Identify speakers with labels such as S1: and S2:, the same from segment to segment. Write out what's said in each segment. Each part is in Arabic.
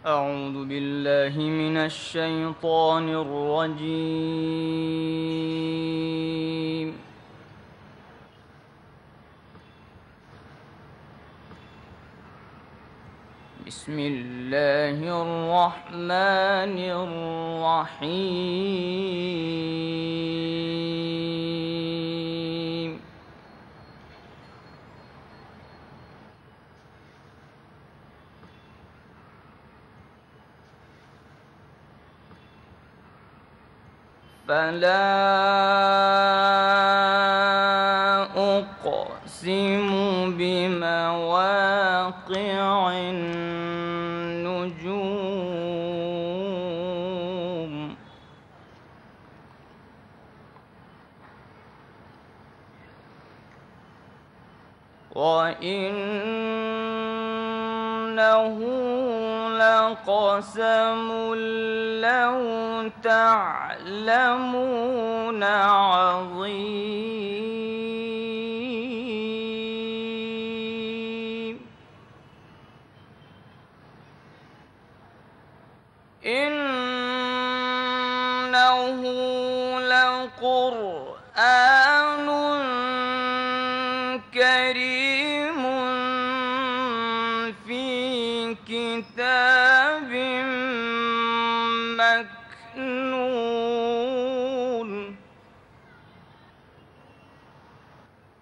S1: أعوذ بالله من الشيطان الرجيم. بسم الله الرحمن الرحيم. فلا أقسم بمواقع النجوم وإنه لقسم لو تعلمون عظيم. إنه لقرآن كريم في كتاب مكنون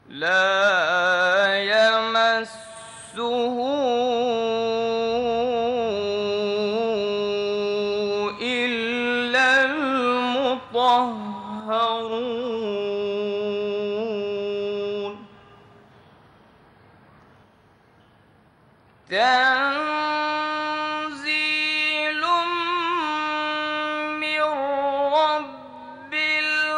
S1: لا يمسه إلا المطهرون تنزيل من رب العالمين.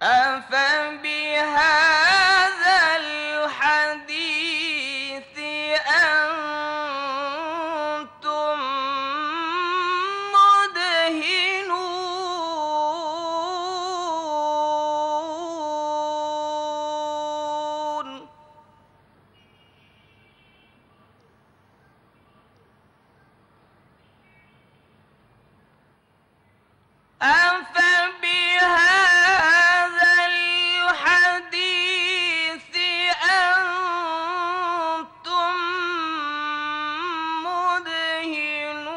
S1: أفبهذا الحديث أنتم مدهنون أفبهذا الحديث أنتم مدهنون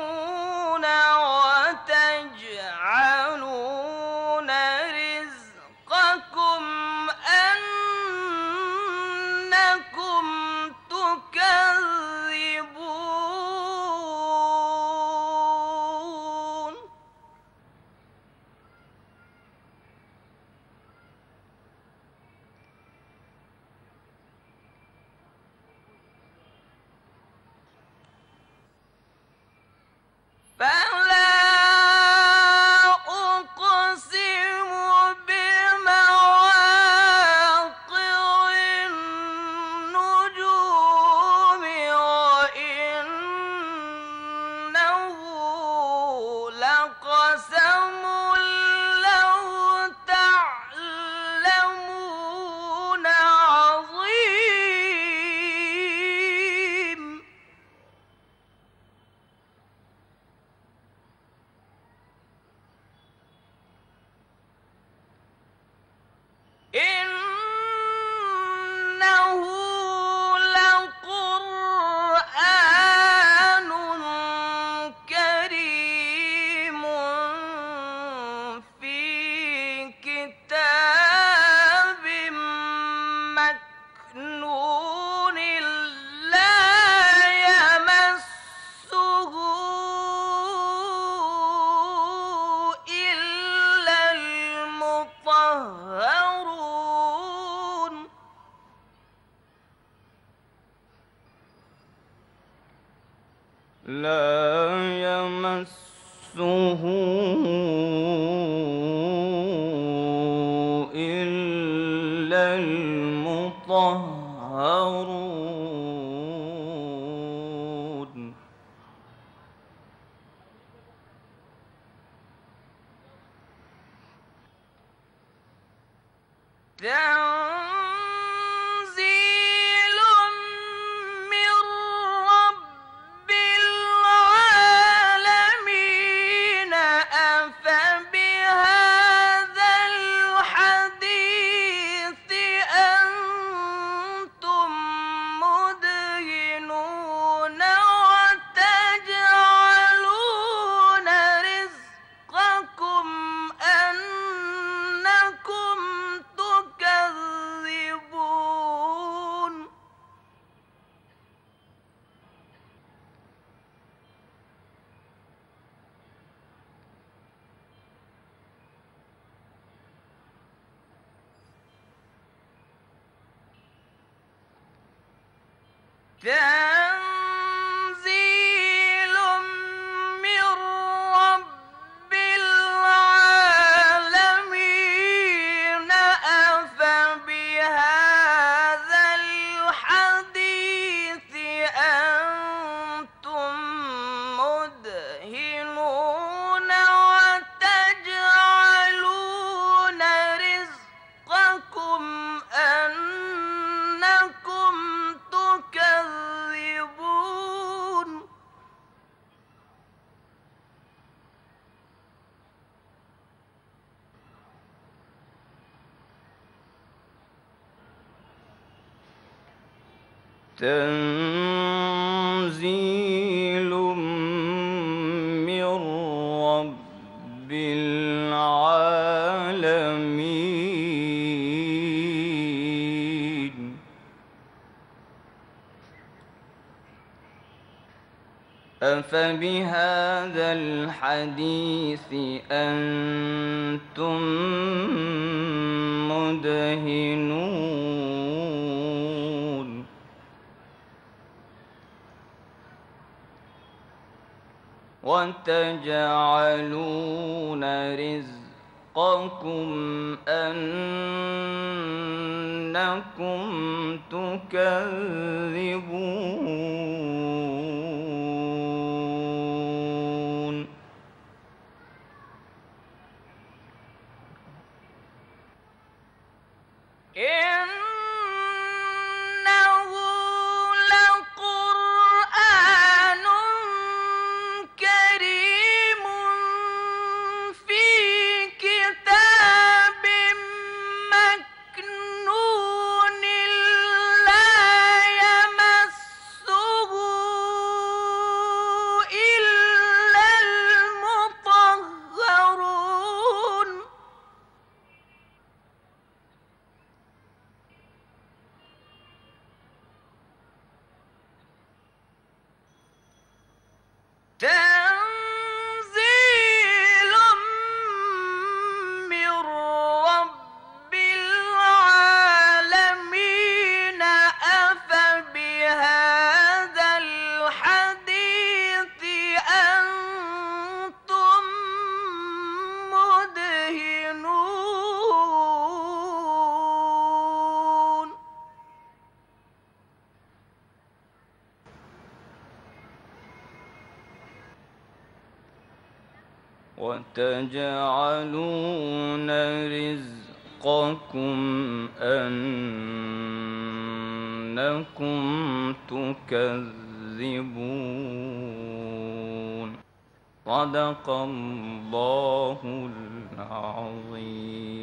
S1: وتجعلون رزقكم أنكم تكذبون. فلا أقسم بمواقع النجوم وإنه لقسم لو تعلمون عظيم. إنه لقرآن كريم في كتاب مكنون لا يمسه إلا المطهرون لا يمسه إلا المطهرون تنزيل من رب العالمين أفبهذا الحديث أنتم مدهنون وتجعلون رزقكم أنكم تكذبون تنزيل من رب العالمين أفبهذا الحديث أنتم مدهنون وتجعلون رزقكم أنكم تكذبون تنزيل من رب العالمين أفبهذا الحديث أنتم مدهنون وتجعلون رزقكم أنكم تكذبون إنه لقرآن كريم في كتاب مكنون لا يمسه إلا المطهرون تنزيل من رب العالمين أفبهذا الحديث أنتم مدهنون وتجعلون رزقكم أنكم تكذبون صدق الله العظيم.